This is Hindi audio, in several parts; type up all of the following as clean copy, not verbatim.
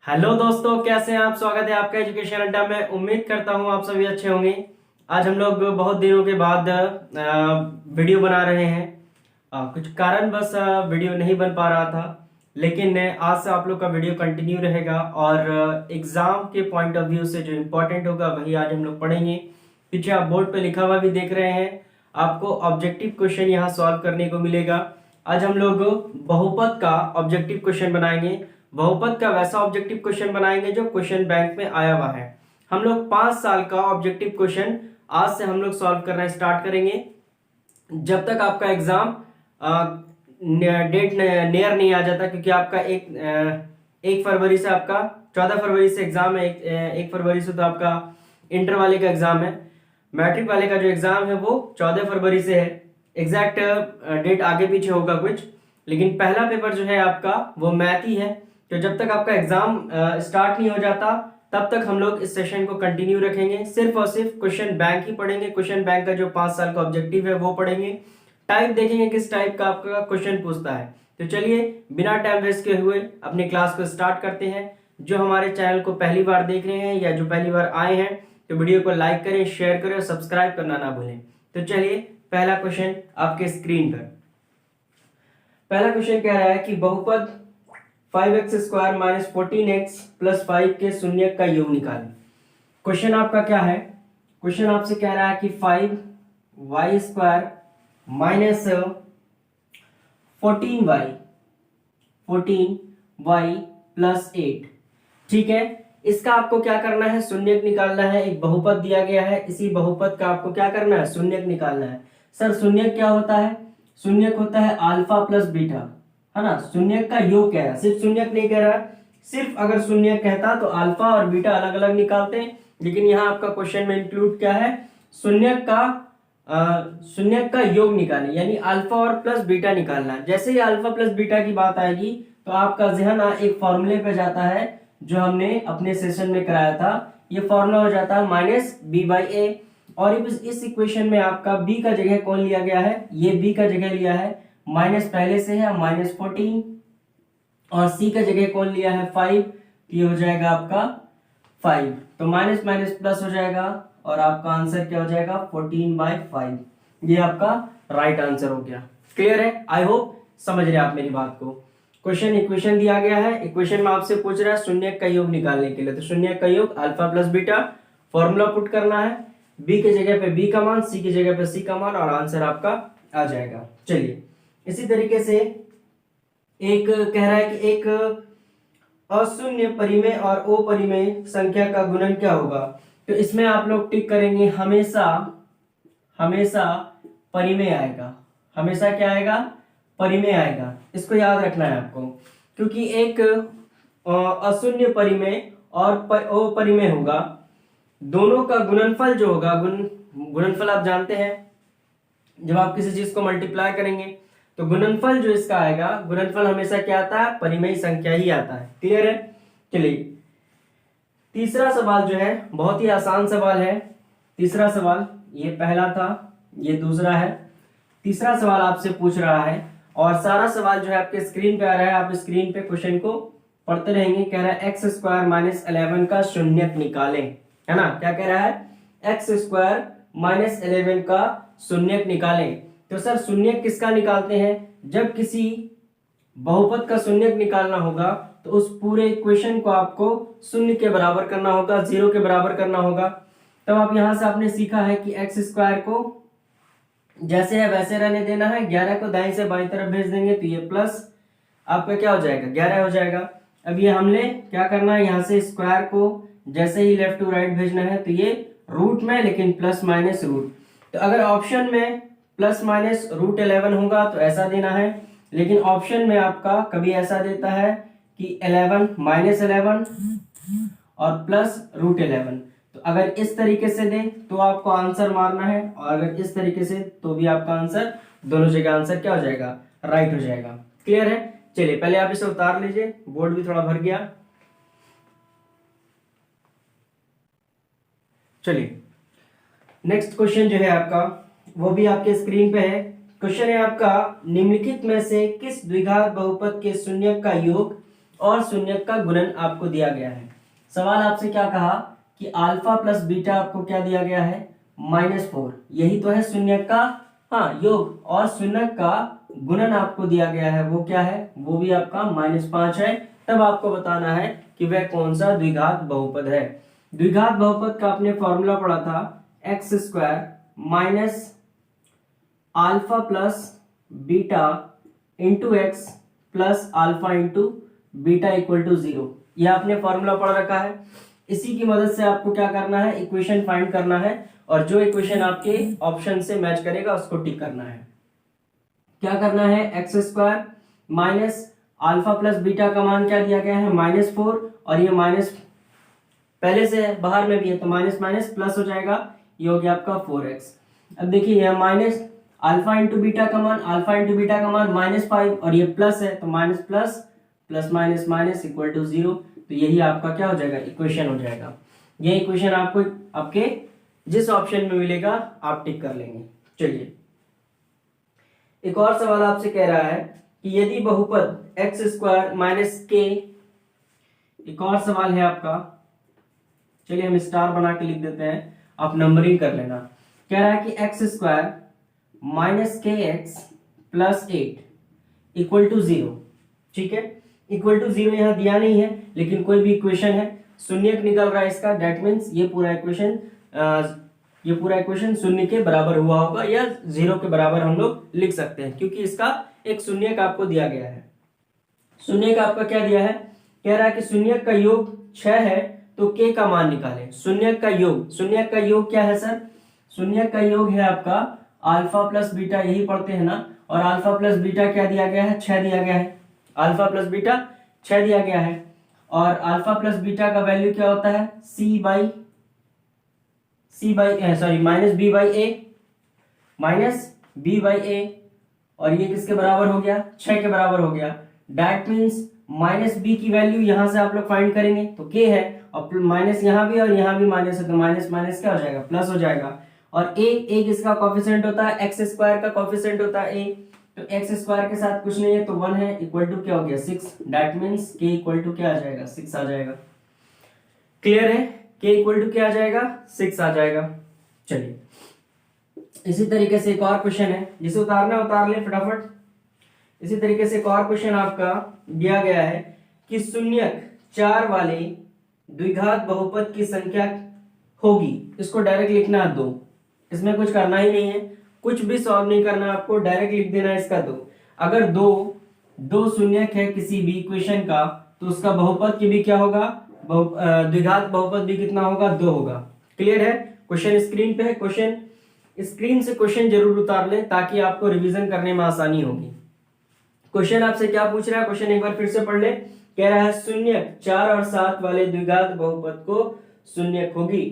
हेलो दोस्तों, कैसे हैं आप। स्वागत है आपका एजुकेशन अड्डा में। उम्मीद करता हूं आप सभी अच्छे होंगे। आज हम लोग बहुत दिनों के बाद वीडियो बना रहे हैं। कुछ कारणवश वीडियो नहीं बन पा रहा था, लेकिन आज से आप लोग का वीडियो कंटिन्यू रहेगा और एग्जाम के पॉइंट ऑफ व्यू से जो इम्पोर्टेंट होगा वही आज हम लोग पढ़ेंगे। पीछे आप बोर्ड पे लिखा हुआ भी देख रहे हैं, आपको ऑब्जेक्टिव क्वेश्चन यहाँ सॉल्व करने को मिलेगा। आज हम लोग बहुपद का ऑब्जेक्टिव क्वेश्चन बनाएंगे। बहुपद का वैसा ऑब्जेक्टिव क्वेश्चन बनाएंगे जो क्वेश्चन बैंक में आया हुआ है। हम लोग 5 साल का ऑब्जेक्टिव क्वेश्चन आज से हम लोग सॉल्व करना स्टार्ट करेंगे, जब तक आपका एग्जाम डेट नियर नहीं आ जाता। क्योंकि आपका 1 फरवरी से आपका 14 फरवरी से एग्जाम है। 1 फरवरी से तो आपका इंटर वाले का एग्जाम है। मैट्रिक वाले का जो एग्जाम है वो 14 फरवरी से है। एग्जैक्ट डेट आगे पीछे होगा कुछ, लेकिन पहला पेपर जो है आपका वो मैथ ही है। तो जब तक आपका एग्जाम स्टार्ट नहीं हो जाता तब तक हम लोग इस सेशन को कंटिन्यू रखेंगे। सिर्फ और सिर्फ क्वेश्चन बैंक ही पढ़ेंगे। क्वेश्चन बैंक का जो 5 साल का ऑब्जेक्टिव है वो पढ़ेंगे। टाइप देखेंगे किस टाइप का आपका क्वेश्चन पूछता है। तो चलिए बिना टाइम वेस्ट किए हुए अपनी क्लास को स्टार्ट करते हैं। जो हमारे चैनल को पहली बार देख रहे हैं या जो पहली बार आए हैं तो वीडियो को लाइक करें, शेयर करें और सब्सक्राइब करना ना भूलें। तो चलिए पहला क्वेश्चन आपके स्क्रीन पर। पहला क्वेश्चन कह रहा है कि बहुपद 5x² माइनस 14x प्लस 5 के शून्यक का योग निकालें। क्वेश्चन आपका क्या है? क्वेश्चन आपसे कह रहा है कि 5y² माइनस 14y प्लस 8। ठीक है, इसका आपको क्या करना है? शून्यक निकालना है। एक बहुपद दिया गया है, इसी बहुपद का आपको क्या करना है? शून्यक निकालना है। सर शून्यक क्या होता है? शून्यक होता है अल्फा प्लस बीटा, है ना। शून्यक का योग कह रहा है, सिर्फ शून्यक नहीं कह रहा है। सिर्फ अगर शून्यक कहता तो अल्फा और बीटा अलग अलग निकालते हैं, लेकिन यहाँ आपका क्वेश्चन में इंक्लूड क्या है? शून्यक का योग निकालना, यानी अल्फा और प्लस बीटा निकालना। जैसे ही अल्फा प्लस बीटा की बात आएगी तो आपका जहन एक फॉर्मूले पे जाता है जो हमने अपने सेशन में कराया था। ये फॉर्मूला हो जाता है माइनस बी बाई ए। और इस इक्वेशन में आपका b का जगह कौन लिया गया है? ये b का जगह लिया है, माइनस पहले से है -14, और c का जगह कौन लिया है? 5। ये हो जाएगा आपका 5। तो माइनस माइनस प्लस हो जाएगा और आपका आंसर क्या हो जाएगा? 14/5। ये आपका राइट आंसर हो गया। क्लियर है? आई होप समझ रहे आप मेरी बात को। इक्वेशन दिया गया है, इक्वेशन में आपसे पूछ रहा है शून्यक का योग निकालने के लिए। तो शून्यक का योग alpha plus beta, formula put करना है। b के जगह पे b का मान, c की जगह पे c का मान, और आंसर आपका आ जाएगा। चलिए इसी तरीके से एक कह रहा है कि एक अशून्य परिमेय और अपरिमेय संख्या का गुणन क्या होगा। तो इसमें आप लोग टिक करेंगे, हमेशा परिमेय आएगा। हमेशा क्या आएगा? परिमेय आएगा। इसको याद रखना है आपको, क्योंकि एक अशून्य परिमेय और अपरिमेय होगा, दोनों का गुणनफल जो होगा, गुणनफल आप जानते हैं, जब आप किसी चीज को मल्टीप्लाई करेंगे तो गुणनफल जो इसका आएगा, गुणनफल हमेशा क्या आता है? परिमेय संख्या ही आता है। क्लियर है? चलिए तीसरा सवाल जो है बहुत ही आसान सवाल है। तीसरा सवाल, ये पहला था, ये दूसरा है। तीसरा सवाल आपसे पूछ रहा है और सारा सवाल जो है आपके स्क्रीन पे आ रहा है। आप स्क्रीन पे क्वेश्चन को पढ़ते रहेंगे। कह रहा है x² माइनस 11 का शून्यक निकालें, है ना। क्या कह रहा है? x² माइनस 11 का शून्यक निकालें। तो सर शून्यक किसका निकालते हैं? जब किसी बहुपद का शून्यक निकालना होगा तो उस पूरे इक्वेशन को आपको शून्य के बराबर करना होगा, 0 के बराबर करना होगा। तब आप यहां से आपने सीखा है कि x² को जैसे है वैसे रहने देना है, 11 को दाईं से बाईं तरफ भेज देंगे तो ये प्लस आपका क्या हो जाएगा? 11 हो जाएगा। अब ये हमने क्या करना है? यहाँ से स्क्वायर को जैसे ही लेफ्ट टू राइट भेजना है तो ये रूट में, लेकिन प्लस माइनस रूट। तो अगर ऑप्शन में प्लस माइनस √11 होगा तो ऐसा देना है, लेकिन ऑप्शन में आपका कभी ऐसा देता है कि 11 -11 और प्लस √11। तो अगर इस तरीके से दे तो आपको आंसर मारना है, और अगर इस तरीके से तो भी आपका आंसर, दोनों जगह आंसर क्या हो जाएगा? राइट हो जाएगा। क्लियर है? चलिए पहले आप इसे उतार लीजिए, बोर्ड भी थोड़ा भर गया। चलिए नेक्स्ट क्वेश्चन जो है आपका वो भी आपके स्क्रीन पे है। क्वेश्चन है आपका, निम्नलिखित में से किस द्विघात बहुपद के शून्यक का योग और शून्यक का गुणन आपको दिया गया है। सवाल आपसे क्या कहा कि अल्फा प्लस बीटा आपको क्या दिया गया है, -4। यही तो है शून्यक का योग, और शून्यक का गुणन आपको दिया गया है, वो क्या है, वो भी आपका -5 है। तब आपको बताना है कि वह कौन सा द्विघात बहुपद है। द्विघात बहुपद का आपने फॉर्मूला पढ़ा था x² minus alpha plus beta into x plus alpha into beta equal to 0। यह आपने फॉर्मूला पढ़ रखा है। इसी की मदद से आपको क्या करना है, इक्वेशन फाइंड करना है, और जो इक्वेशन आपके ऑप्शन से मैच करेगा उसको टिक करना है। क्या करना है, x² minus alpha plus beta का मान क्या दिया गया है, -4, और ये माइनस पहले से है, बाहर में भी है, तो माइनस माइनस प्लस हो जाएगा, ये हो गया आपका 4x। अब देखिए यह माइनस अल्फा इंटू बीटा का मान, -5, और ये प्लस है, तो minus plus plus minus minus equal to 0। तो यही आपका क्या हो जाएगा, इक्वेशन हो जाएगा। ये इक्वेशन आपको आपके जिस ऑप्शन में मिलेगा आप टिक कर लेंगे। चलिए एक और सवाल आपसे कह रहा है कि यदि बहुपद x² माइनस k, एक और सवाल है आपका, चलिए हम स्टार बना के लिख देते हैं, आप नंबरिंग कर लेना। कह रहा है कि x² minus kx plus 8 equal to 0। ठीक है, इक्वल टू 0 यहाँ दिया नहीं है, लेकिन कोई भी इक्वेशन है, शून्यक निकल रहा है इसका, दैट मीन्स ये पूरा इक्वेशन शून्य के बराबर हुआ होगा, या 0 के बराबर हम लोग लिख सकते हैं, क्योंकि इसका एक शून्यक आपको दिया गया है। शून्यक आपका क्या दिया है, कह रहा है कि शून्यक का योग 6 है, तो k का मान निकालें। शून्यक का योग क्या है सर, शून्यक का योग है आपका अल्फा प्लस बीटा, यही पढ़ते हैं ना, और अल्फा प्लस बीटा क्या दिया गया है, 6 दिया गया है, अल्फा प्लस बीटा 6 दिया गया है, और अल्फा प्लस बीटा का वैल्यू क्या होता है, माइनस बी बाई ए, और ये किसके बराबर हो गया, 6 के बराबर हो गया। दैट मीन्स माइनस बी की वैल्यू यहां से आप लोग फाइंड करेंगे तो k है, और माइनस यहाँ भी और यहाँ भी माइनस है, तो माइनस माइनस क्या हो जाएगा, प्लस हो जाएगा। और a किसका कोफिशिएंट होता है, x² का कोफिशिएंट होता है a, तो x² के साथ कुछ नहीं है तो 1 है, इक्वल टू क्या हो गया, 6। That means k equal to क्या आ जाएगा, 6 आ जाएगा। क्लियर है, k इक्वल टू क्या आ जाएगा, 6 आ जाएगा। चलिए इसी तरीके से एक और क्वेश्चन है, जिसे उतारना उतार ले फटाफट। इसी तरीके से एक और क्वेश्चन आपका दिया गया है कि शून्यक 4 वाले द्विघात बहुपद की संख्या होगी, इसको डायरेक्ट लिखना है 2, इसमें कुछ करना ही नहीं है, कुछ भी सॉल्व नहीं करना, आपको डायरेक्ट लिख देना है इसका 2। अगर दो शून्यक है किसी भी इक्वेशन का, तो उसका बहुपद की भी क्या होगा, द्विघात बहुपद भी कितना होगा, 2 होगा। क्लियर है, क्वेश्चन स्क्रीन पे है, क्वेश्चन स्क्रीन से क्वेश्चन जरूर उतार लें ताकि आपको रिवीजन करने में आसानी होगी। क्वेश्चन आपसे क्या पूछ रहा है, क्वेश्चन एक बार फिर से पढ़ ले। कह रहा है शून्यक 4 और 7 वाले द्विघात बहुपद को शून्यक होगी,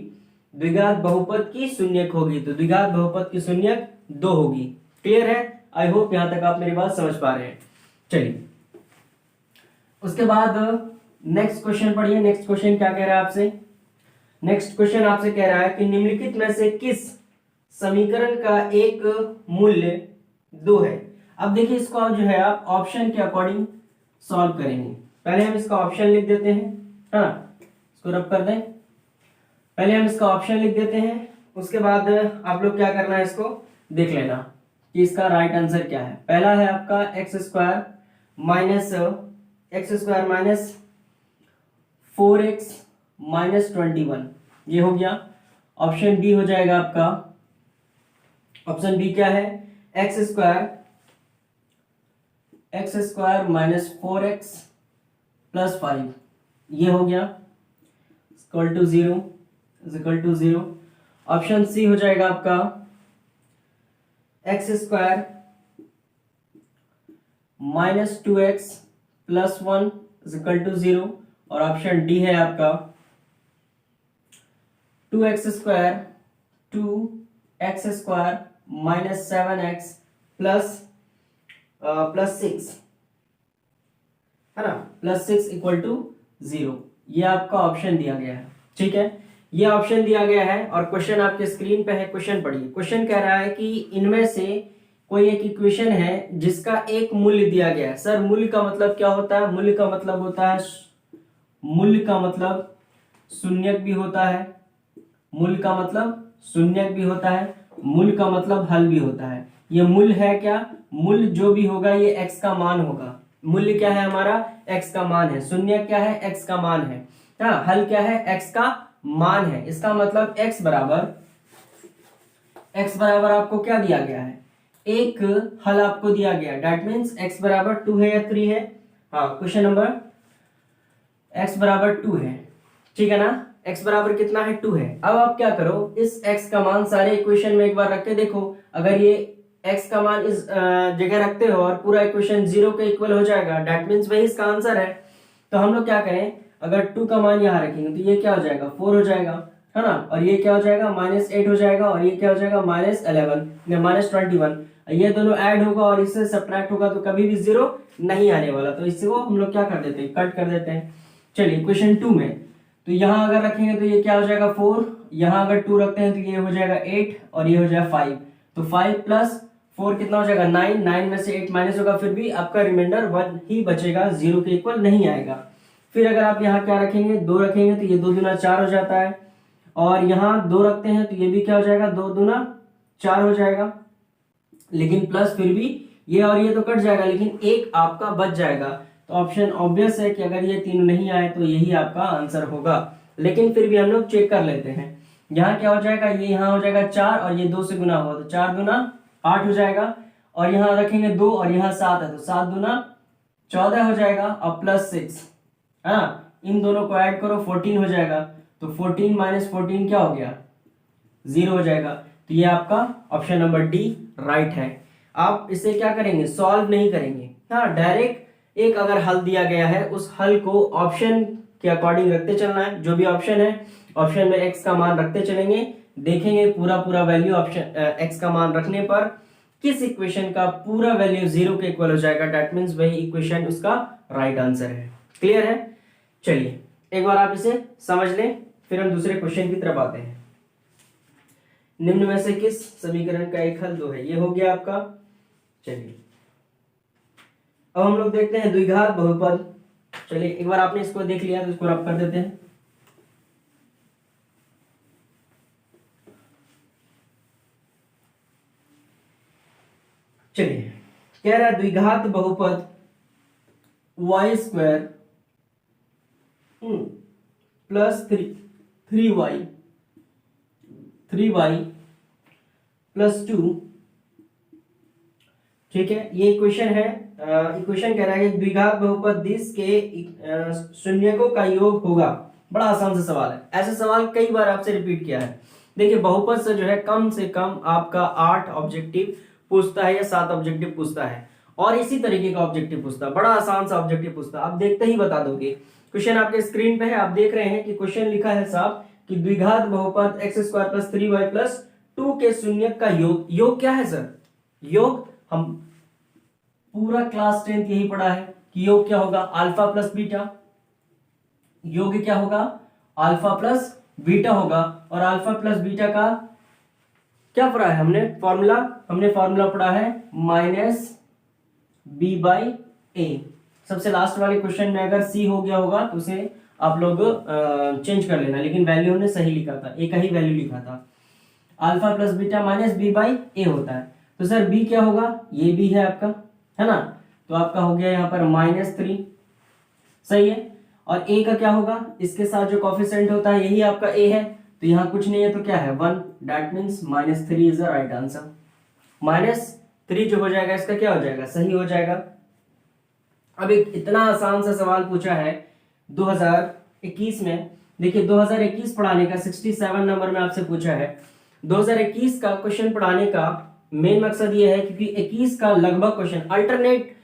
द्विघात बहुपद की शून्यक होगी, तो द्विघात बहुपद की शून्यक 2 होगी। क्लियर है, आई होप यहां तक आप मेरी बात समझ पा रहे हैं। चलिए उसके बाद नेक्स्ट क्वेश्चन पढ़िए। नेक्स्ट क्वेश्चन क्या कह रहा है आपसे, नेक्स्ट क्वेश्चन आपसे कह रहा है कि निम्नलिखित में से किस समीकरण का एक मूल्य 2 है। अब देखिए इसको जो है आप ऑप्शन के अकॉर्डिंग सॉल्व करेंगे। पहले हम इसका ऑप्शन लिख देते हैं, है ना, इसको रब कर दें। पहले हम इसका ऑप्शन लिख देते हैं, उसके बाद आप लोग क्या करना है, इसको देख लेना कि इसका राइट आंसर क्या है। पहला है आपका x² माइनस 4x माइनस 21, ये हो गया। ऑप्शन बी हो जाएगा आपका, ऑप्शन बी क्या है, x² माइनस 4x प्लस 5, ये हो गया, इक्वल टू 0। ऑप्शन सी हो जाएगा आपका x² minus 2x plus 1 equal to 0, और ऑप्शन डी है आपका 2x² माइनस 7x प्लस 6, है ना, प्लस 6 इक्वल टू 0। ये आपका ऑप्शन दिया गया है। ठीक है, ये ऑप्शन दिया गया है और क्वेश्चन आपके स्क्रीन पे है। क्वेश्चन पढ़िए। क्वेश्चन कह रहा है कि इनमें से कोई एक इक्वेशन है जिसका एक मूल्य दिया गया है। सर मूल्य का मतलब क्या होता है? मूल्य का मतलब होता है, मूल्य का मतलब शून्यक भी होता है, मूल्य का मतलब शून्यक भी होता है, मूल्य का मतलब हल भी होता है। ये मूल्य है क्या? मूल्य जो भी होगा ये x का मान होगा। मूल्य क्या है हमारा? x का मान है। शून्यक क्या है? x का मान है। हाँ, हल क्या है? x का मान है। इसका मतलब x बराबर आपको क्या दिया गया है? एक हल आपको दिया गया है। दैट मीन्स x बराबर 2 है या 3 है? हाँ, क्वेश्चन नंबर x बराबर 2 है, ठीक है ना? x बराबर कितना है? 2 है। अब आप क्या करो, इस x का मान सारे इक्वेशन में एक बार रख के देखो। अगर ये x का मान इस जगह रखते हो और पूरा इक्वेशन 0 के इक्वल हो जाएगा, दैट मीन्स वही इसका आंसर है। तो हम लोग क्या करें, अगर 2 का मान यहाँ रखेंगे तो ये क्या हो जाएगा? 4 हो जाएगा, है ना? और ये क्या हो जाएगा? -8 हो जाएगा। और ये क्या हो जाएगा? -11 -21। ये दोनों ऐड होगा और इससे सब्ट्रैक्ट होगा तो कभी भी 0 नहीं आने वाला। तो इसको हम लोग क्या कर देते हैं? कट कर देते हैं। चलिए क्वेश्चन 2 में, तो यहाँ अगर रखेंगे तो ये क्या हो जाएगा? 4। यहाँ अगर 2 रखते हैं तो ये हो जाएगा 8 और ये हो जाएगा 5। तो 5 + 4 कितना हो जाएगा? 9। 9 में से 8 माइनस होगा, फिर भी आपका रिमाइंडर 1 ही बचेगा, 0 के इक्वल नहीं आएगा। फिर अगर आप यहाँ क्या रखेंगे? 2 रखेंगे तो ये 2 दूना 4 हो जाता है। और यहाँ 2 रखते हैं तो ये भी क्या हो जाएगा? 2 दूना 4 हो जाएगा। लेकिन प्लस फिर भी ये और ये तो कट जाएगा, लेकिन एक आपका बच जाएगा। तो ऑप्शन ऑब्वियस है कि अगर ये तीनों नहीं आए तो यही आपका आंसर होगा। लेकिन फिर भी हम लोग चेक कर लेते हैं। यहाँ क्या हो जाएगा? ये यहाँ हो जाएगा 4 और ये 2 से गुना हुआ तो 4 दूना 8 हो जाएगा। और यहाँ रखेंगे 2 और यहाँ 7 है तो 7 दूना 14 हो जाएगा और +6, है ना? इन दोनों को ऐड करो 14 हो जाएगा। तो 14 - 14 क्या हो गया? 0 हो जाएगा। तो ये आपका ऑप्शन नंबर डी राइट है। आप इसे क्या करेंगे? सॉल्व नहीं करेंगे, हाँ, डायरेक्ट एक अगर हल दिया गया है उस हल को ऑप्शन के अकॉर्डिंग रखते चलना है। जो भी ऑप्शन है, ऑप्शन में x का मान रखते चलेंगे, देखेंगे पूरा वैल्यू ऑप्शन x का मान रखने पर किस इक्वेशन का पूरा वैल्यू 0 के इक्वल हो जाएगा। दैट मीन्स वही इक्वेशन उसका राइट आंसर है। क्लियर है? चलिए एक बार आप इसे समझ लें, फिर हम दूसरे क्वेश्चन की तरफ आते हैं। निम्न में से किस समीकरण का एक हल 2 है? ये हो गया आपका। चलिए अब हम लोग देखते हैं द्विघात बहुपद। चलिए एक बार आपने इसको देख लिया तो इसको रब कर देते हैं। चलिए कह रहा है द्विघात बहुपद y² + 3y + 2, ठीक है? ये इक्वेशन है। इक्वेशन कह रहा है कि द्विघात बहुपद दिस के शून्यकों का योग होगा। बड़ा आसान सा सवाल है। ऐसा सवाल कई बार आपसे रिपीट किया है। देखिए बहुपद से जो है कम से कम आपका 8 ऑब्जेक्टिव पूछता है या 7 ऑब्जेक्टिव पूछता है, और इसी तरीके का ऑब्जेक्टिव पूछता है। बड़ा आसान सा ऑब्जेक्टिव पूछता है, आप देखते ही बता दोगे। क्वेश्चन आपके स्क्रीन पे है, आप देख रहे हैं कि क्वेश्चन लिखा है साहब कि द्विघात बहुपद x² + 3y + 2 के शून्यक का योग। योग क्या है सर? योग हम पूरा क्लास 10th यही पढ़ा है कि योग क्या होगा? Alpha plus beta. योग क्या होगा? अल्फा प्लस बीटा होगा। और अल्फा प्लस बीटा का क्या पढ़ा है हमने? फॉर्मूला पढ़ा है -b/a। सबसे लास्ट वाले क्वेश्चन में अगर c हो गया होगा तो उसे आप लोग चेंज कर लेना, लेकिन वैल्यू हमने सही लिखा था, एक ही वैल्यू लिखा था। अल्फा प्लस बीटा -b/a होता है। तो सर b क्या होगा? ये b है आपका, है ना? तो आपका हो गया यहाँ पर -3, सही है। और a का क्या होगा? इसके साथ जो कोफिशिएंट होता है यही आपका a है, तो यहाँ कुछ नहीं है तो क्या है? 1। That means -3 is the right answer. -3 जो हो जाएगा इसका क्या हो जाएगा? सही हो जाएगा। अब एक इतना आसान सा सवाल पूछा है 2021 में। देखिए 2021 पढ़ाने का 67 नंबर में आपसे पूछा है। 2021 का क्वेश्चन पढ़ाने का मेन मकसद ये है क्योंकि 21 का लगभग क्वेश्चन अल्टरनेट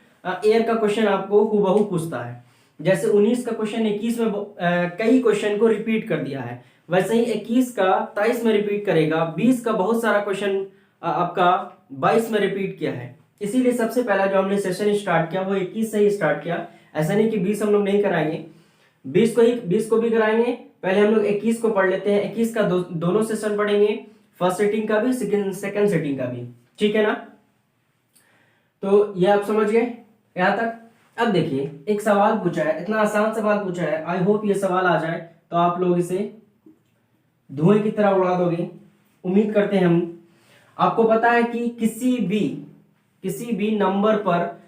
ईयर का क्वेश्चन आपको हूबहू पूछता है। जैसे 19 का क्वेश्चन 21 में कई क्वेश्चन को रिपीट कर दिया है, वैसे ही 21 का 23 में रिपीट करेगा। 20 का बहुत सारा क्वेश्चन आपका 22 में रिपीट किया है। इसीलिए सबसे पहला जो हमने सेशन स्टार्ट किया वो 21 से ही स्टार्ट किया। ऐसा नहीं कि 20 हम लोग नहीं कराएंगे, 20 को भी कराएंगे। पहले हम लोग 21 को पढ़ लेते हैं। 21 का दोनों सेशन पढ़ेंगे, फर्स्ट सेटिंग का भी, सेकंड सेटिंग का भी, ठीक है ना? तो ये आप समझ गए यहाँ तक। अब देखिए एक सवाल पूछा है, इतना आसान सवाल पूछा है, आई होप ये सवाल आ जाए तो आप लोग इसे धुएं की तरह उड़ा दोगे, उम्मीद करते हैं हम। आपको पता है कि किसी भी नंबर पर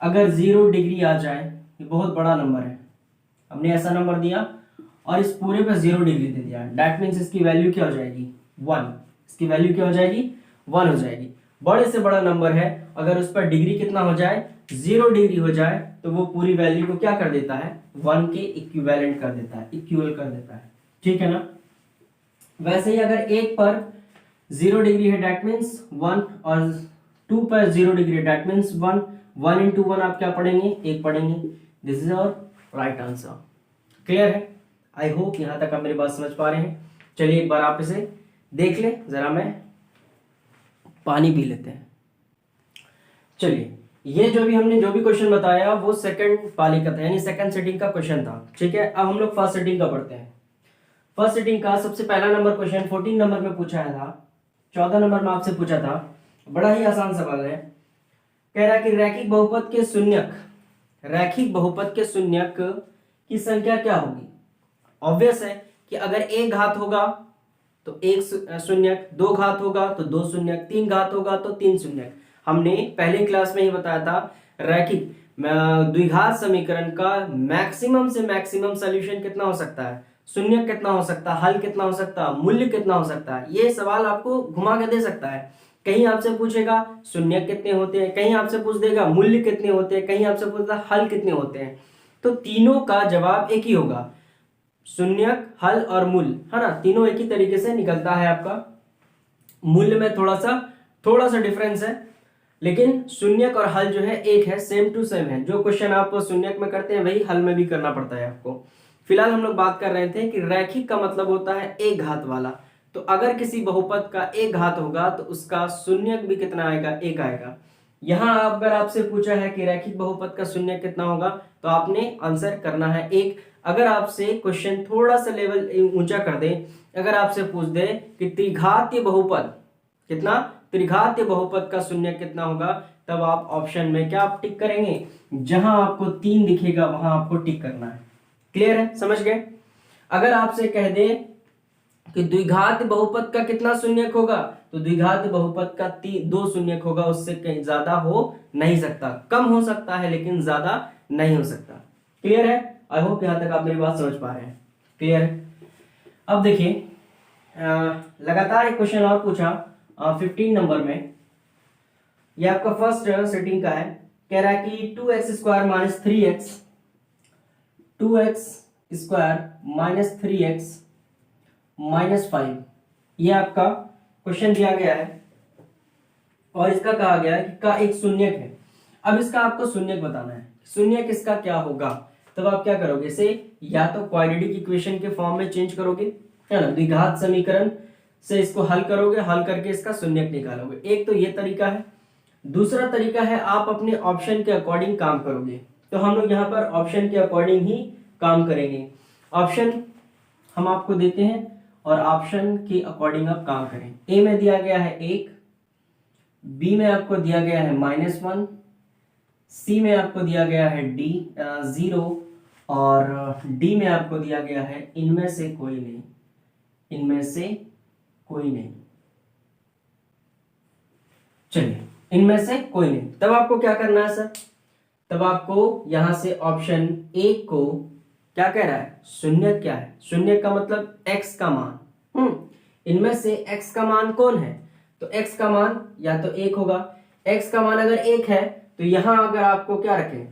अगर 0 डिग्री आ जाए, ये बहुत बड़ा नंबर है, हमने ऐसा नंबर दिया और इस पूरे पे 0 डिग्री दे दिया, दैट मीन्स इसकी वैल्यू क्या हो जाएगी 1। इसकी वैल्यू क्या हो जाएगी 1 हो जाएगी। बड़े से बड़ा नंबर है, अगर उस पर डिग्री कितना हो जाए 0 डिग्री हो जाए तो वो पूरी वैल्यू को क्या कर देता है 1 के इक्विवेलेंट कर देता है, इक्वल कर देता है, ठीक है ना। वैसे ही अगर 1 पर 0 डिग्री है दैट मीन्स 1, और 2 पर 0 डिग्री है दैट मीन्स 1। 1 into 1 आप क्या पढ़ेंगे 1 पढ़ेंगे। This is our right answer. Clear है? आई होप यहां तक आप मेरी बात समझ पा रहे हैं। चलिए एक बार आप इसे देख लें, जरा मैं पानी पी लेते हैं। चलिए ये जो भी क्वेश्चन बताया वो सेकंड पाली का था, यानी सेकंड सेटिंग का क्वेश्चन था, ठीक है। अब हम लोग फर्स्ट सेटिंग का पढ़ते हैं। फर्स्ट सेटिंग का सबसे पहला नंबर क्वेश्चन 14 नंबर में पूछा था, 14 नंबर में आपसे पूछा था। बड़ा ही आसान सवाल है। कह रहा है कि रैखिक बहुपद के शून्यक की संख्या क्या होगी। ऑब्वियस है कि अगर एक घात होगा तो एक शून्यक, 2 घात होगा तो 2 शून्यक, 3 घात होगा तो 3 शून्यक। हमने पहले क्लास में ही बताया था रैखिक द्विघात समीकरण का मैक्सिमम से मैक्सिमम सॉल्यूशन कितना हो सकता है, शून्यक कितना हो सकता है, हल कितना हो सकता है, मूल्य कितना हो सकता है। ये सवाल आपको घुमा के दे सकता है। कहीं आपसे पूछेगा शून्यक कितने होते हैं, कहीं आपसे पूछ देगा मूल्य कितने होते हैं, कहीं आपसे पूछेगा हल कितने होते हैं। तो तीनों का जवाब एक ही होगा, शून्यक, हल और मूल, है ना। तीनों एक ही तरीके से निकलता है आपका। मूल्य में थोड़ा सा डिफरेंस है, लेकिन शून्यक और हल जो है एक है, सेम टू सेम है। जो क्वेश्चन आप शून्यक में करते हैं वही हल में भी करना पड़ता है आपको। फिलहाल हम लोग बात कर रहे थे कि रैखिक का मतलब होता है एक घात वाला। तो अगर किसी बहुपद का एक घात होगा तो उसका शून्यक भी कितना आएगा, एक आएगा। यहां अगर आपसे पूछा है कि रैखिक बहुपद का शून्यक कितना होगा तो आपने आंसर करना है एक। अगर आपसे क्वेश्चन थोड़ा सा लेवल ऊंचा कर दे, अगर आपसे पूछ दे कि त्रिघातीय बहुपद का शून्यक कितना होगा, तब आप ऑप्शन में क्या आप टिक करेंगे, जहां आपको 3 दिखेगा वहां आपको टिक करना है। क्लियर है, समझ गए। अगर आपसे कह दे कि द्विघात बहुपद का कितना शून्यक होगा, तो द्विघात बहुपद का 2 शून्यक होगा, उससे कहीं ज्यादा हो नहीं सकता। कम हो सकता है लेकिन ज्यादा नहीं हो सकता। क्लियर है? आई होप यहां तक आप मेरी बात समझ पा रहे हैं। क्लियर है? अब देखिए लगातार एक क्वेश्चन और पूछा 15 नंबर में। यह आपका फर्स्ट सेटिंग का है। कह रहा है कि 2x square minus 3x, 2x square minus 3x minus 5, ये आपका क्वेश्चन दिया गया है और इसका कहा गया है कि का एक शून्यक है। अब इसका आपको शून्यक बताना है, शून्यक इसका क्या होगा। तब आप क्या करोगे, इसे या तो क्वाड्रेटिक इक्वेशन के फॉर्म में चेंज करोगे, है ना, द्विघात समीकरण से इसको हल करोगे, हल करके इसका शून्यक निकालोगे। एक तो ये तरीका है। दूसरा तरीका है आप अपने ऑप्शन के अकॉर्डिंग काम करोगे। तो हम लोग यहाँ पर ऑप्शन के अकॉर्डिंग ही काम करेंगे। ऑप्शन हम आपको देते हैं और ऑप्शन के अकॉर्डिंग आप काम करें। ए में दिया गया है 1, बी में आपको दिया गया है -1, सी में आपको दिया गया है 0 और डी में आपको दिया गया है इनमें से कोई नहीं, इनमें से कोई नहीं। चलिए, इनमें से कोई नहीं। तब आपको क्या करना है सर, तब आपको यहां से ऑप्शन 1 को क्या कह रहा है, शून्यक क्या है, शून्यक का मतलब x का मान। इनमें से x का मान कौन है, तो x का मान या तो 1 होगा। x का मान अगर 1 है तो यहां अगर आपको क्या रखें,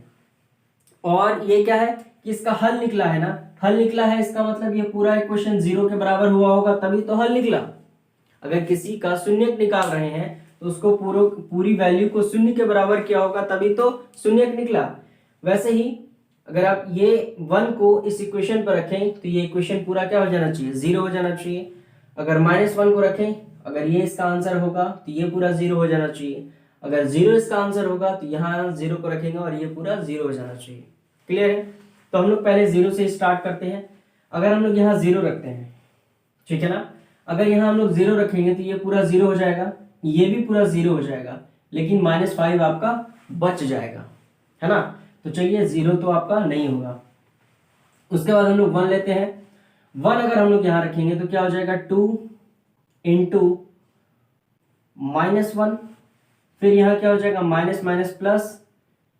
और ये क्या है कि इसका हल निकला है ना, हल निकला है, इसका मतलब ये पूरा इक्वेशन 0 के बराबर हुआ होगा तभी तो हल निकला। अगर किसी का शून्यक निकाल रहे हैं तो उसको पूरी वैल्यू को शून्य के बराबर किया होगा तभी तो शून्यक निकला। वैसे ही अगर आप ये 1 को इस इक्वेशन पर रखें तो ये इक्वेशन पूरा क्या हो जाना चाहिए, 0 हो जाना चाहिए। अगर -1 को रखें, अगर ये इसका आंसर होगा तो ये पूरा 0 हो जाना चाहिए। अगर 0 इसका आंसर होगा तो यहाँ 0 को रखेंगे और ये पूरा 0 हो जाना चाहिए। क्लियर है? तो हम लोग पहले 0 से स्टार्ट करते हैं। अगर हम लोग यहाँ 0 रखते हैं, ठीक है ना, अगर यहाँ हम लोग 0 रखेंगे तो ये पूरा 0 हो जाएगा, ये भी पूरा 0 हो जाएगा, लेकिन -5 आपका बच जाएगा, है ना। तो चलिए 0 तो आपका नहीं होगा। उसके बाद हम लोग 1 लेते हैं। 1 अगर हम लोग यहां रखेंगे तो क्या हो जाएगा, 2 इंटू -1, फिर यहाँ क्या हो जाएगा माइनस माइनस प्लस,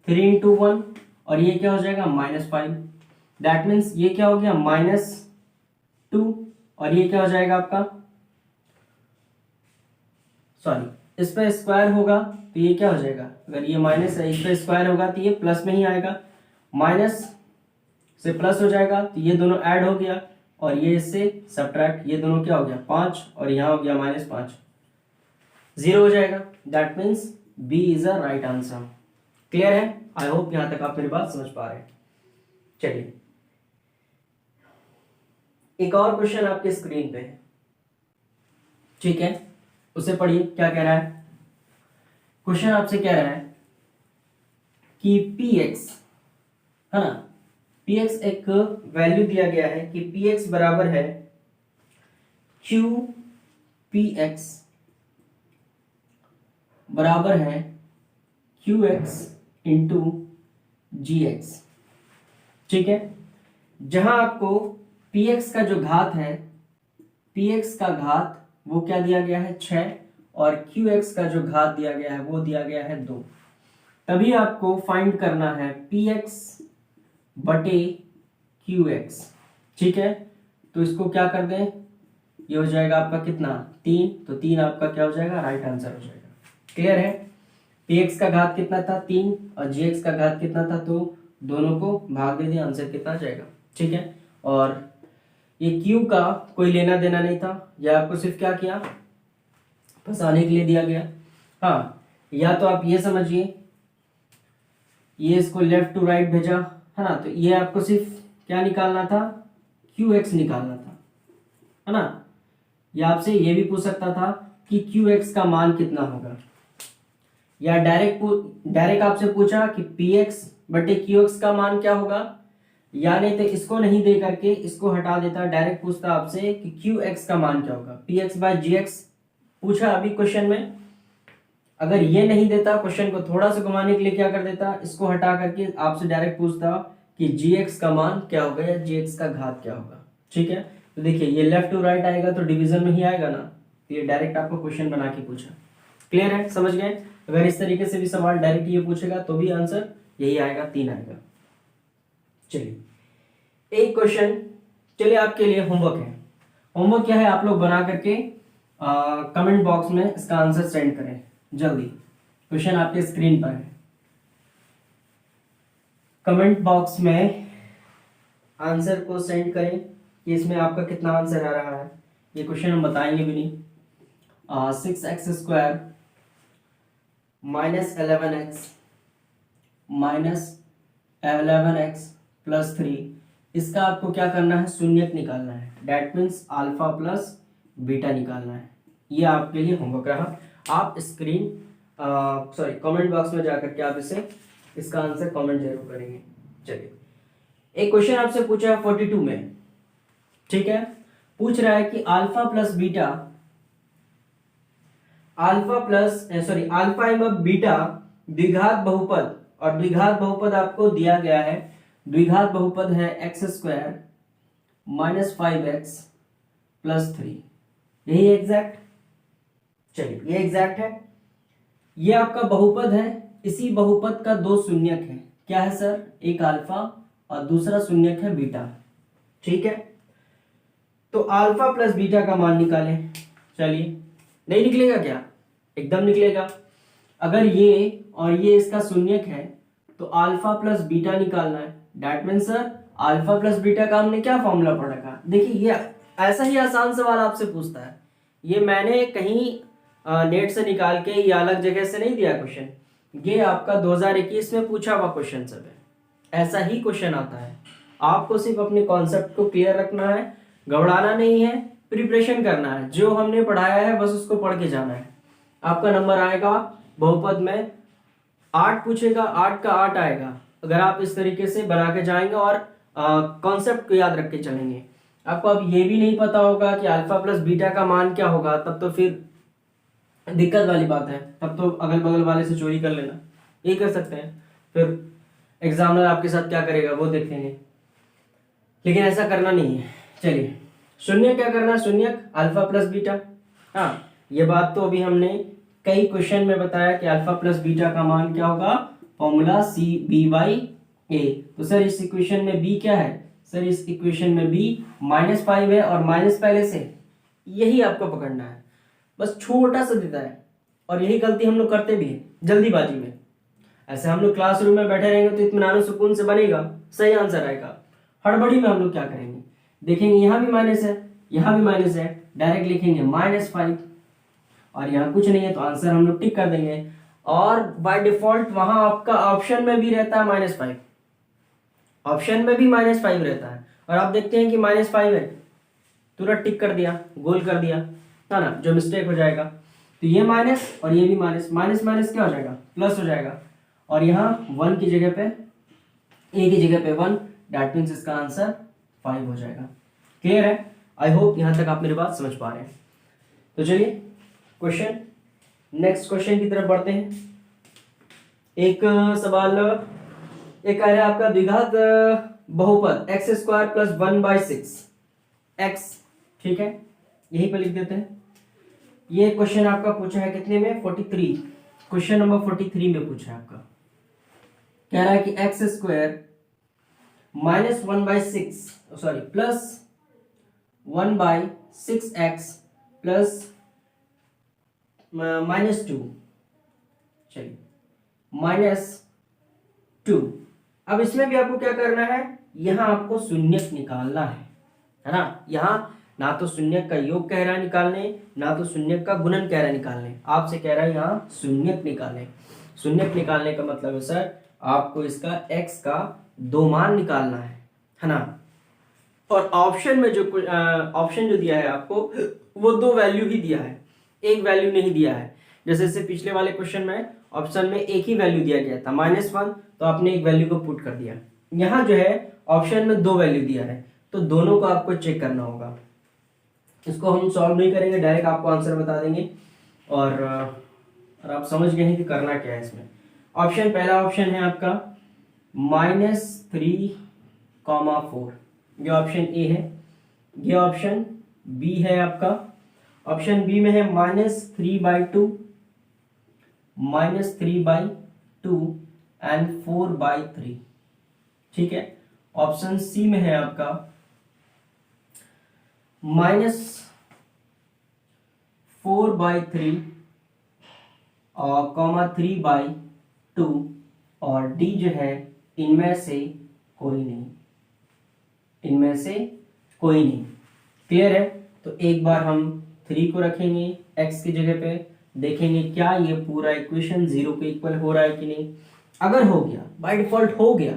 3 इंटू 1, और ये क्या हो जाएगा -5। दैट मीन्स ये क्या हो गया -2, और ये क्या हो जाएगा आपका, सॉरी इस पे स्क्वायर होगा तो ये क्या हो जाएगा, अगर ये माइनस है इस पे स्क्वायर होगा तो ये प्लस में ही आएगा, माइनस से प्लस हो जाएगा तो ये दोनों ऐड हो गया, और ये इससे सब्ट्रैक्ट, ये दोनों क्या हो गया 5, और यहाँ हो गया -5, 0 हो जाएगा। That means B is a right answer. Clear है? आई होप यहां तक आप मेरी बात समझ पा रहे हैं। चलिए एक और क्वेश्चन आपके स्क्रीन पे है, ठीक है, उसे पढ़िए क्या कह रहा है। क्वेश्चन आपसे कह रहा है कि px, है ना, px एक वैल्यू दिया गया है कि px बराबर है qpx बराबर है qx इंटू gx, ठीक है। जहां आपको px का जो घात है, px का घात वो क्या दिया गया है 6, और qx का जो घात दिया गया है वो दिया गया है 2। तभी आपको फाइंड करना है px बटे qx, ठीक है। तो इसको क्या कर दें, ये हो जाएगा आपका कितना 3, तो 3 आपका क्या हो जाएगा, राइट आंसर हो जाएगा। क्लियर है? px का घात कितना था 3, और gx का घात कितना था, तो दोनों को भाग दे दिया, आंसर कितना आ जाएगा, ठीक है। और ये q का कोई लेना देना नहीं था, यह आपको सिर्फ क्या किया, फंसाने के लिए दिया गया। हाँ, या तो आप ये समझिए, ये इसको लेफ्ट टू राइट भेजा, है ना, तो ये आपको सिर्फ क्या निकालना था, qx निकालना था, है ना। या आपसे ये भी पूछ सकता था कि qx का मान कितना होगा, या डायरेक्ट आपसे पूछा कि px बटे qx का मान क्या होगा, या नहीं तो इसको नहीं दे करके इसको हटा देता, डायरेक्ट पूछता आपसे कि qx का मान क्या होगा, px बाय gx पूछा अभी क्वेश्चन में। अगर ये नहीं देता, क्वेश्चन को थोड़ा सा घुमाने के लिए क्या कर देता, इसको हटा करके आपसे डायरेक्ट पूछता कि gx का मान क्या होगा या gx का घात क्या होगा, ठीक है। तो देखिए ये लेफ्ट टू राइट आएगा तो डिवीजन में ही आएगा ना, तो ये डायरेक्ट आपको क्वेश्चन बना के पूछा। क्लियर है? समझ गए? अगर इस तरीके से भी सवाल डायरेक्ट ये पूछेगा तो भी आंसर यही आएगा, 3 आएगा। चलिए एक क्वेश्चन, चलिए आपके लिए होमवर्क है। होमवर्क क्या है, आप लोग बना करके कमेंट बॉक्स में इसका आंसर सेंड करें जल्दी। क्वेश्चन आपके स्क्रीन पर है, कमेंट बॉक्स में आंसर को सेंड करें कि इसमें आपका कितना आंसर आ रहा है। ये क्वेश्चन हम बताएंगे भी नहीं। 6x² माइनस 11x प्लस 3, इसका आपको क्या करना है, शून्यक निकालना है। That means alpha plus beta निकालना है। ये आपके लिए होमवर्क रहा। आप कमेंट बॉक्स में जाकर के आप इसका आंसर कमेंट जरूर करेंगे। चलिए एक क्वेश्चन आपसे पूछा है 42 में, ठीक है। पूछ रहा है कि अल्फा एवं बीटा द्विघात बहुपद, और द्विघात बहुपद आपको दिया गया है, द्विघात बहुपद है x² माइनस 5x प्लस 3। यही एग्जैक्ट, चलिए ये एग्जैक्ट है। ये आपका बहुपद है, इसी बहुपद का 2 शून्यक है। क्या है सर? एक अल्फा और दूसरा शून्यक है बीटा, ठीक है। तो अल्फा प्लस बीटा का मान निकालें। चलिए, नहीं निकलेगा क्या? एकदम निकलेगा। अगर ये और ये इसका शून्यक है तो अल्फा प्लस बीटा निकालना है। That means sir alpha plus beta का हमने क्या फॉर्मूला पढ़ रखा। देखिए ये ऐसा ही आसान सवाल आपसे पूछता है, ये मैंने कहीं नेट से निकाल के या अलग जगह से नहीं दिया क्वेश्चन, ये आपका 2021 में पूछा हुआ क्वेश्चन सब है। ऐसा ही क्वेश्चन आता है। आपको सिर्फ अपने कॉन्सेप्ट को क्लियर रखना है, घबराना नहीं है, प्रिपरेशन करना है। जो हमने पढ़ाया है बस उसको पढ़ के जाना है। आपका नंबर आएगा बहुपद में 8 पूछेगा, 8 का 8 आएगा अगर आप इस तरीके से बना के जाएंगे और कॉन्सेप्ट को याद रख के चलेंगे। आपको अब ये भी नहीं पता होगा कि अल्फा प्लस बीटा का मान क्या होगा, तब तो फिर दिक्कत वाली बात है, तब तो अगल बगल वाले से चोरी कर लेना। यही कर सकते हैं। फिर एग्जामिनर आपके साथ क्या करेगा वो देखेंगे, लेकिन ऐसा करना नहीं है। चलिए, शून्य क्या करना है, शून्य अल्फा प्लस बीटा। हाँ, ये बात तो अभी हमने कई क्वेश्चन में बताया कि अल्फा प्लस बीटा का मान क्या होगा, फॉर्मूला सी बी बाई ए। तो सर इस इक्वेशन में बी क्या है, सर इस इक्वेशन में बी -5 है, और माइनस पहले से, यही आपको पकड़ना है। बस छोटा सा देता है, और यही गलती हम लोग करते भी हैं जल्दीबाजी में। ऐसे हम लोग क्लासरूम में बैठे रहेंगे तो इत्मीनान सुकून से बनेगा, सही आंसर आएगा। हड़बड़ी में हम लोग क्या करेंगे, देखेंगे यहाँ भी माइनस है, यहाँ भी माइनस है, डायरेक्ट लिखेंगे -5, और यहाँ कुछ नहीं है तो आंसर हम लोग टिक कर देंगे। और बाय डिफॉल्ट वहां आपका ऑप्शन में भी रहता है -5, ऑप्शन में भी -5 रहता है, और आप देखते हैं कि -5 है, तुरंत टिक कर दिया, गोल कर दिया, है ना, जो मिस्टेक हो जाएगा। तो ये माइनस और ये भी माइनस, माइनस माइनस क्या हो जाएगा, प्लस हो जाएगा, और यहाँ 1 की जगह पे, ए की जगह पे 1, दैट मीन्स इसका आंसर 5 हो जाएगा। क्लियर है? आई होप यहाँ तक आप मेरी बात समझ पा रहे हैं। तो चलिए क्वेश्चन, नेक्स्ट क्वेश्चन की तरफ बढ़ते हैं। एक सवाल एक कह रहा है आपका द्विघात बहुपद x² प्लस 1/6 x, ठीक है, यही पे लिख देते हैं। ये क्वेश्चन आपका पूछा है कितने में, 43, क्वेश्चन नंबर 43 में पूछा है आपका। कह रहा है कि x² minus 1/6 sorry plus 1/6x plus -2, चलिए -2। अब इसमें भी आपको क्या करना है, यहां आपको शून्यक निकालना है ना। यहां ना तो शून्यक का योग कह रहा है निकालने, ना तो शून्यक का गुणन कह रहा है निकालने, आपसे कह रहा है यहाँ शून्यक निकालने। शून्यक निकालने का मतलब है सर आपको इसका x का 2 मान निकालना है ना। और ऑप्शन में जो ऑप्शन जो दिया है आपको वो 2 वैल्यू ही दिया है, एक वैल्यू नहीं दिया है। जैसे पिछले वाले क्वेश्चन में ऑप्शन में एक ही वैल्यू दिया गया था -1, तो आपने एक वैल्यू को पुट कर दिया। यहाँ जो है ऑप्शन में 2 वैल्यू दिया है, तो दोनों को आपको चेक करना होगा। इसको हम सॉल्व नहीं करेंगे, डायरेक्ट आपको आंसर बता देंगे, और आप समझ गए हैं कि करना क्या है इसमें। ऑप्शन, पहला ऑप्शन है आपका -3,4, ये ऑप्शन ए है। ये ऑप्शन बी है आपका, ऑप्शन बी में है -3/2 एंड 4/3, ठीक है। ऑप्शन सी में है आपका -4/3 और 3/2, और डी जो है इनमें से कोई नहीं, इनमें से कोई नहीं। क्लियर है? तो एक बार हम 3 को रखेंगे x की जगह पे, देखेंगे क्या ये पूरा इक्वेशन 0 के इक्वल हो रहा है कि नहीं। अगर हो गया, बाय डिफॉल्ट हो गया,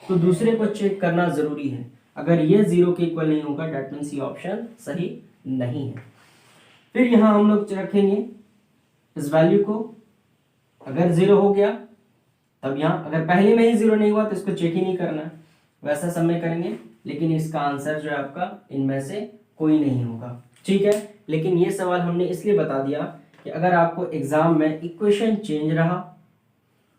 तो दूसरे को चेक करना जरूरी है। अगर ये 0 के इक्वल नहीं होगा, दैट मींस ये ऑप्शन सही नहीं है। फिर यहां हम लोग रखेंगे इस वैल्यू को, अगर 0 हो गया तब यहां, अगर पहले में ही 0 नहीं हुआ तो इसको चेक ही नहीं करना, वैसा सब में करेंगे। लेकिन इसका आंसर जो है आपका इनमें से कोई नहीं होगा, ठीक है। लेकिन ये सवाल हमने इसलिए बता दिया कि अगर आपको एग्जाम में इक्वेशन चेंज रहा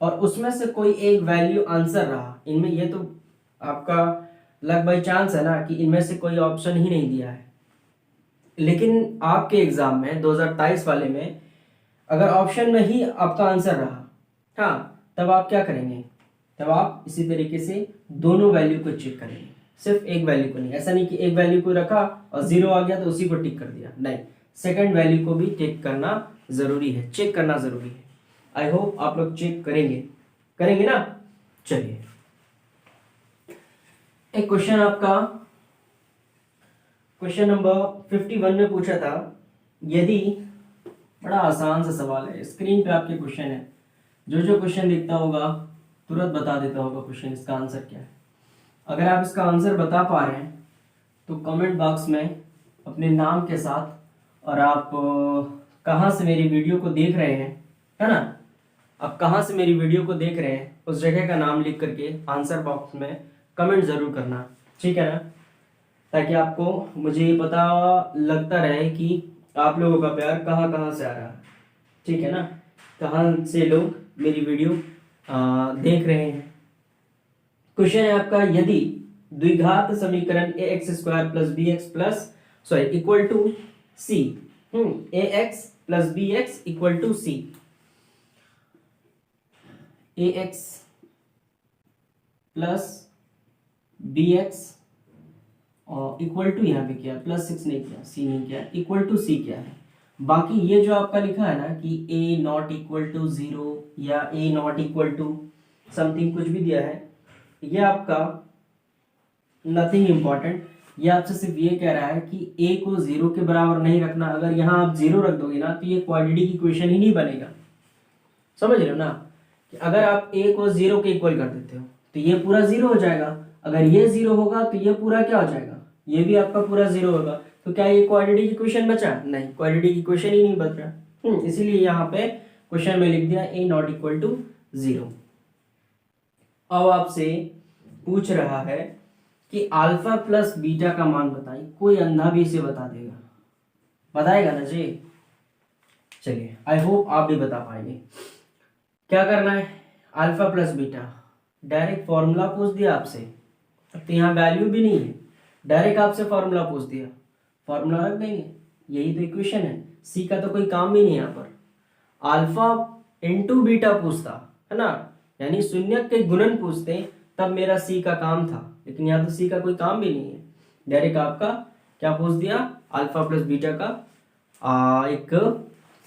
और उसमें से कोई एक वैल्यू आंसर रहा, इनमें ये तो आपका लक बाई चांस है ना कि इनमें से कोई ऑप्शन ही नहीं दिया है। लेकिन आपके एग्जाम में 2023 वाले में अगर ऑप्शन में ही आपका आंसर रहा, हाँ, तब आप क्या करेंगे, तब आप इसी तरीके से दोनों वैल्यू को चेक करेंगे, सिर्फ एक वैल्यू को नहीं। ऐसा नहीं कि एक वैल्यू को रखा और 0 आ गया तो उसी को टिक कर दिया, नहीं, सेकंड वैल्यू को भी टिक करना जरूरी है, चेक करना जरूरी है। आई होप आप लोग चेक करेंगे ना। चलिए, एक क्वेश्चन आपका क्वेश्चन नंबर 51 में पूछा था, यदि, बड़ा आसान सा सवाल है, स्क्रीन पे आपके क्वेश्चन है, जो क्वेश्चन दिखता होगा तुरंत बता देता होगा क्वेश्चन, इसका आंसर क्या है। अगर आप इसका आंसर बता पा रहे हैं तो कमेंट बॉक्स में अपने नाम के साथ और आप कहाँ से मेरी वीडियो को देख रहे हैं, है ना, आप कहाँ से मेरी वीडियो को देख रहे हैं उस जगह का नाम लिख करके आंसर बॉक्स में कमेंट जरूर करना, ठीक है ना, ताकि आपको मुझे ये पता लगता रहे कि आप लोगों का प्यार कहाँ कहाँ से आ रहा है, ठीक है ना, कहाँ से लोग मेरी वीडियो देख रहे हैं। क्वेश्चन है आपका, यदि द्विघात समीकरण A X square plus B X plus equal to C, A X plus B X equal to C, A X plus B X और इक्वल टू, यहाँ पे क्या प्लस 6 नहीं किया, सी नहीं किया, इक्वल टू सी क्या है। बाकी ये जो आपका लिखा है ना कि ए नॉट इक्वल टू 0 या ए नॉट इक्वल टू समथिंग कुछ भी दिया है, ये आपका नथिंग इंपॉर्टेंट। ये आपसे सिर्फ ये कह रहा है कि ए को 0 के बराबर नहीं रखना। अगर यहाँ आप 0 रख दोगे ना तो ये क्वाड्रेटिक इक्वेशन ही नहीं बनेगा। समझ रहे हो ना, कि अगर आप ए को 0 के इक्वल कर देते हो तो ये पूरा 0 हो जाएगा। अगर ये 0 होगा तो ये पूरा क्या हो जाएगा, ये भी आपका पूरा 0 होगा। तो क्या ये क्वाड्रेटिक इक्वेशन बचा? नहीं, क्वाड्रेटिक इक्वेशन ही नहीं बच रहा। इसीलिए यहाँ पे क्वेश्चन में लिख दिया ए नॉट इक्वल टू 0। अब आपसे पूछ रहा है कि अल्फा प्लस बीटा का मान बताइए। कोई अंधा भी इसे बता देगा, बताएगा ना जी। चलिए, आई होप आप भी बता पाएंगे। क्या करना है, alpha plus beta, direct formula पूछ दिया आपसे। अब तो यहाँ वैल्यू भी नहीं है, डायरेक्ट आपसे फॉर्मूला पूछ दिया, फॉर्मूला रख देंगे। यही तो इक्वेशन है, सी का तो कोई काम भी नहीं यहाँ पर। अल्फा इंटू बीटा पूछता है ना, यानी शून्य के गुणन पूछते तब मेरा सी का काम था, लेकिन यहाँ तो सी का कोई काम भी नहीं है। डायरेक्ट आपका क्या पूछ दिया, अल्फा प्लस बीटा का एक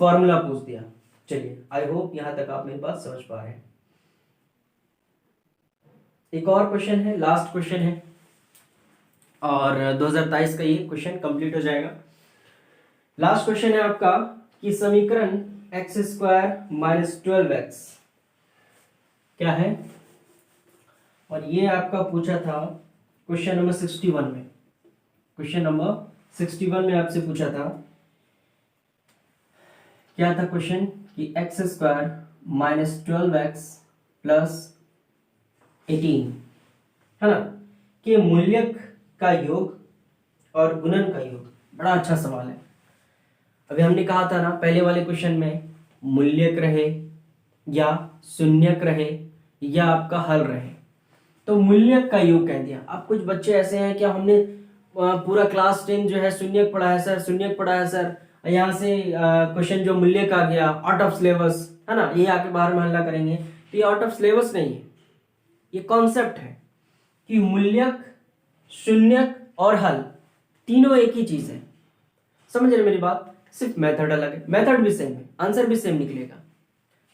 फॉर्मूला पूछ दिया। चलिए, आई होप यहाँ तक आप मेरी बात समझ पा रहे हैं। एक और क्वेश्चन है, लास्ट क्वेश्चन है, और 2023 का ये क्वेश्चन कंप्लीट हो जाएगा। लास्ट क्वेश्चन है आपका कि समीकरण एक्स स्क्वायर माइनस 12x क्या है, और ये आपका पूछा था क्वेश्चन नंबर 61 में। क्वेश्चन नंबर 61 में आपसे पूछा था, क्या था क्वेश्चन कि x square minus 12x plus 18 है ना, कि मूल्यक का योग और गुणन का योग। बड़ा अच्छा सवाल है। अभी हमने कहा था ना पहले वाले क्वेश्चन में, मूल्यक रहे या शून्यक रहे या आपका हल रहे, तो मूल्यक का योग कह दिया। अब कुछ बच्चे ऐसे हैं, क्या हमने पूरा क्लास 10 जो है शून्यक पढ़ा है सर, शून्यक पढ़ा है सर, यहाँ से क्वेश्चन जो मूल्यक आ गया आउट ऑफ सिलेबस है ना, ये आके बाहर में हल्ला करेंगे। तो ये आउट ऑफ सिलेबस नहीं है, ये कॉन्सेप्ट है कि मूल्यक, शून्यक और हल तीनों एक ही चीज है। समझ रहे मेरी बात, सिर्फ मेथड अलग है, मेथड भी सेम है, आंसर भी सेम निकलेगा।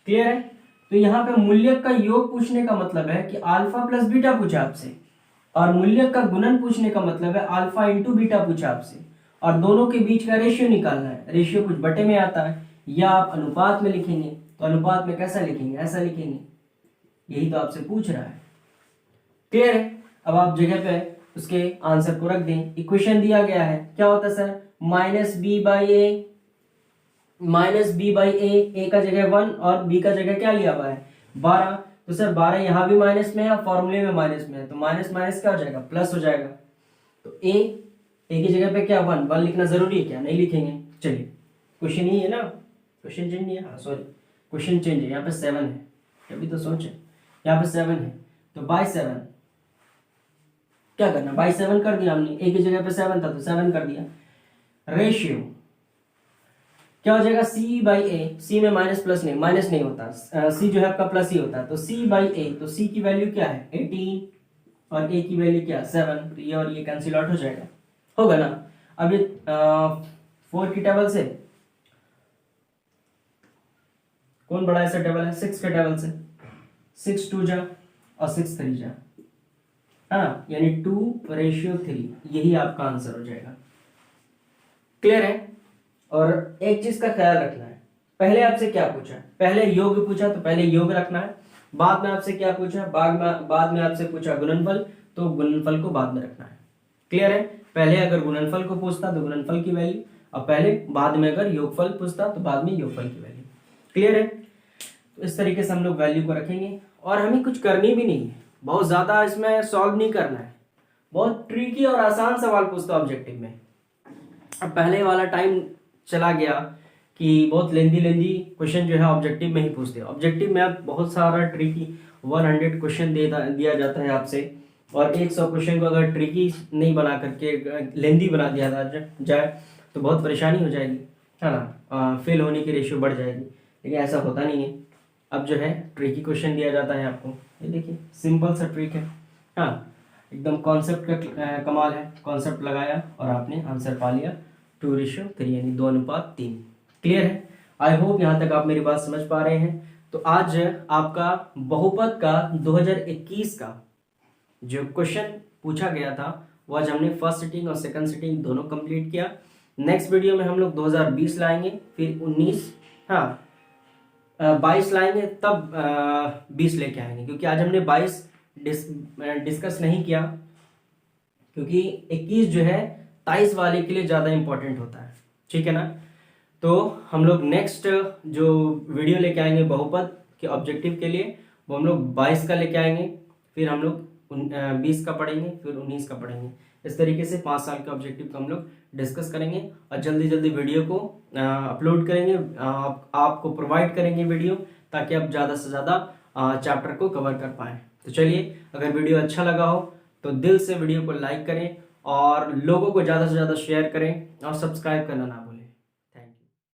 क्लियर है? तो यहाँ पे मूल्यक का योग पूछने का मतलब है कि अल्फा प्लस बीटा पूछा आपसे, और मूल्यक का गुणन पूछने का मतलब है अल्फा इंटू बीटा पूछा आपसे, और दोनों के बीच का रेशियो निकालना है। रेशियो कुछ बटे में आता है, या आप अनुपात में लिखेंगे, तो अनुपात में कैसा लिखेंगे, ऐसा लिखेंगे। यही तो आपसे पूछ रहा है। क्लियर है? अब आप जगह पे उसके आंसर को रख दें। इक्वेशन दिया गया है, क्या होता है sir, minus B by A, minus B by A का जगह 1 और बी का जगह क्या लिया हुआ है 12। तो सर 12 यहाँ भी माइनस में है और फॉर्मूले में माइनस में है, तो माइनस माइनस क्या हो जाएगा, प्लस हो जाएगा। तो ए की जगह पे क्या 1 लिखना जरूरी है क्या, नहीं लिखेंगे। चलिए, क्वेश्चन ही है ना, क्वेश्चन चेंज नहीं है, हाँ सॉरी क्वेश्चन चेंज है। यहाँ पे 7 है, अभी तो सोचे, यहाँ पे 7 है, तो बाई 7 क्या करना, बाई 7 कर दिया हमने। ए की जगह पे 7 था तो 7 कर दिया। रेशियो क्या हो जाएगा, सी बाई ए, सी में माइनस प्लस नहीं, माइनस नहीं होता, सी जो है आपका प्लस ही होता है, तो सी बाई ए, तो सी की वैल्यू क्या है 18 और ए की वैल्यू क्या 7, तो ये और ये कैंसिल आउट हो जाएगा, होगा ना। अब ये 4 की टेबल से कौन बड़ा ऐसा टेबल है, 6 के टेबल से 6 2 जा और 6 3 जा, हाँ, यानी 2:3, यही आपका आंसर हो जाएगा। क्लियर है? और एक चीज का ख्याल रखना है, पहले आपसे क्या पूछा, पहले योग पूछा तो पहले योग रखना है, बाद में आपसे क्या पूछा, बाद में आपसे पूछा गुणनफल, तो गुणनफल को बाद में रखना है। क्लियर है? पहले अगर गुणनफल को पूछता तो गुणनफल की वैल्यू, और पहले बाद में अगर योगफल पूछता तो बाद में योगफल की वैल्यू। क्लियर है? तो इस तरीके से हम लोग वैल्यू को रखेंगे, और हमें कुछ करनी भी नहीं है, बहुत ज्यादा इसमें सॉल्व नहीं करना है, बहुत ट्रिकी और आसान सवाल पूछता ऑब्जेक्टिव में। अब पहले वाला टाइम चला गया कि बहुत लेंदी क्वेश्चन जो है ऑब्जेक्टिव में ही पूछते हैं। ऑब्जेक्टिव में आप बहुत सारा ट्रिकी 100 क्वेश्चन दिया जाता है आपसे, और 100 क्वेश्चन को अगर ट्रिकी नहीं बना करके लेंदी बना दिया जाए तो बहुत परेशानी हो जाएगी, है ना, फेल होने की रेशियो बढ़ जाएगी। लेकिन ऐसा होता नहीं है। अब जो है ट्रिकी क्वेश्चन दिया जाता है आपको, ये देखिए सिंपल सा ट्रिक है, हाँ, एकदम कॉन्सेप्ट का कमाल है। कॉन्सेप्ट लगाया और आपने आंसर पा लिया, 2:3 यानी 2:3। क्लियर है? आई होप यहाँ तक आप मेरी बात समझ पा रहे हैं। तो आज आपका बहुपद का 2021 का जो क्वेश्चन पूछा गया था वो आज हमने फर्स्ट सिटिंग और सेकंड सिटिंग दोनों कंप्लीट किया। नेक्स्ट वीडियो में हम लोग 2020 लाएंगे, फिर 19, हाँ 22 लाएंगे, तब 20 लेके आएंगे, क्योंकि आज हमने 22 डिस्कस नहीं किया, क्योंकि 21 जो है 23 वाले के लिए ज़्यादा इंपॉर्टेंट होता है। ठीक है ना? तो हम लोग नेक्स्ट जो वीडियो लेके आएंगे बहुपद के ऑब्जेक्टिव के लिए, वो हम लोग 22 का लेके आएंगे, फिर हम लोग 20 का पढ़ेंगे, फिर 19 का पढ़ेंगे। इस तरीके से 5 साल के ऑब्जेक्टिव को हम लोग डिस्कस करेंगे और जल्दी जल्दी वीडियो को अपलोड करेंगे, आपको प्रोवाइड करेंगे वीडियो, ताकि आप ज़्यादा से ज़्यादा चैप्टर को कवर कर पाएँ। तो चलिए, अगर वीडियो अच्छा लगा हो तो दिल से वीडियो को लाइक करें और लोगों को ज़्यादा से ज़्यादा शेयर करें और सब्सक्राइब करना ना भूलें।